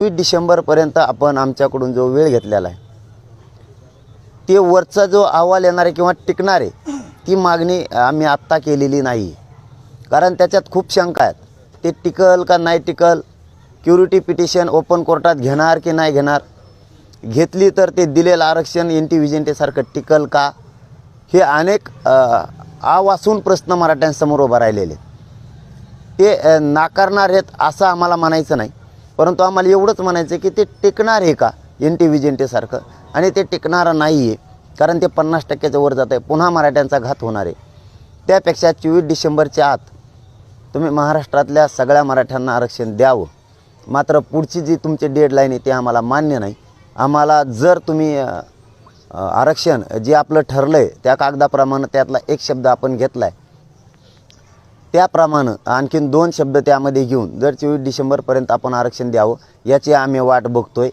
डिसेंबरपर्यंत आपण आमच्याकडून जो वेळ घेतलेला आहे ते वरचा जो अहवाल येणार आहे किंवा टिकणार आहे ती मागणी आम्ही आत्ता केलेली नाही. कारण त्याच्यात खूप शंका आहेत. ते टिकल का नाही टिकल, क्युरिटी पिटिशन ओपन कोर्टात घेणार की नाही घेणार, घेतली तर ते दिलेलं आरक्षण एन टी विजेंटेसारखं टिकल का, हे अनेक आवासून प्रश्न मराठ्यांसमोर उभा राहिलेले. ते नाकारणार आहेत असं आम्हाला म्हणायचं नाही, परंतु आम्हाला एवढंच म्हणायचं की ते टिकणार आहे का एन टी विजेंटेसारखं, आणि ते टिकणारं नाही आहे. कारण ते 50%च्या वर जात आहे, पुन्हा मराठ्यांचा घात होणार आहे. त्यापेक्षा 24 डिसेंबरच्या आत तुम्ही महाराष्ट्रातल्या सगळ्या मराठ्यांना आरक्षण द्यावं. मात्र पुढची जी तुमची डेडलाईन आहे ते आम्हाला मान्य नाही. आम्हाला जर तुम्ही आरक्षण जे आपलं ठरलं आहे त्या कागदाप्रमाणे त्यातला एक शब्द आपण घेतला आहे, त्याप्रमाणे आणखीन 2 शब्द त्यामध्ये घेऊन जर 24 डिसेंबरपर्यंत आपण आरक्षण द्यावं याची आम्ही वाट बघतोय.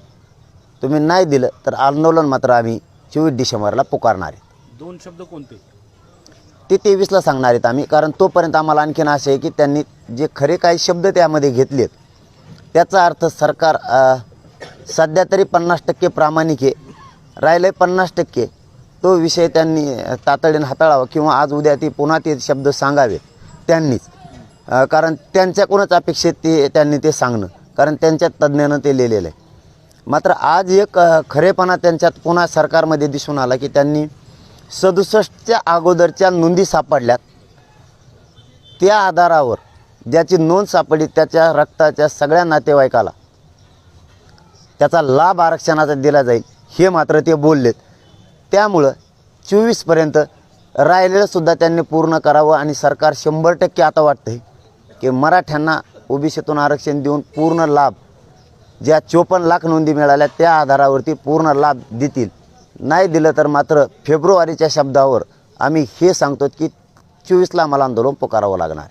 तुम्ही नाही दिलं तर आंदोलन मात्र आम्ही 24 डिसेंबरला पुकारणार आहे. 2 शब्द कोणते ते 23ला सांगणार आहेत आम्ही. कारण तोपर्यंत आम्हाला आणखीन असं आहे की त्यांनी जे खरे काही शब्द त्यामध्ये घेतलेत त्याचा अर्थ सरकार सध्या तरी 50% प्रामाणिक आहे, राहिलं 50%. तो विषय त्यांनी तातडीने हाताळावा किंवा आज उद्या ती पुन्हा ते शब्द सांगावे त्यांनीच. कारण त्यांच्याकडूनच अपेक्षित त्यांनी ते सांगणं, कारण त्यांच्या तज्ज्ञानं ते लिहिलेलं आहे. मात्र आज एक खरेपणा त्यांच्यात पुन्हा सरकारमध्ये दिसून आला की त्यांनी 67च्या अगोदरच्या नोंदी सापडल्यात, त्या आधारावर ज्याची नोंद सापडली त्याच्या रक्ताच्या सगळ्या नातेवाईकाला त्याचा लाभ आरक्षणाचा दिला जाईल हे मात्र ते बोललेत. त्यामुळं 24पर्यंत राहिलेलंसुद्धा त्यांनी पूर्ण करावं. आणि सरकार 100% आता वाटतं आहे की मराठ्यांना ओबीसीतून आरक्षण देऊन पूर्ण लाभ, ज्या 54 लाख नोंदी मिळाल्या त्या आधारावरती पूर्ण लाभ देतील. नाही दिलं तर मात्र फेब्रुवारीच्या शब्दावर आम्ही हे सांगतो की 24ला आम्हाला आंदोलन पुकारावं लागणार.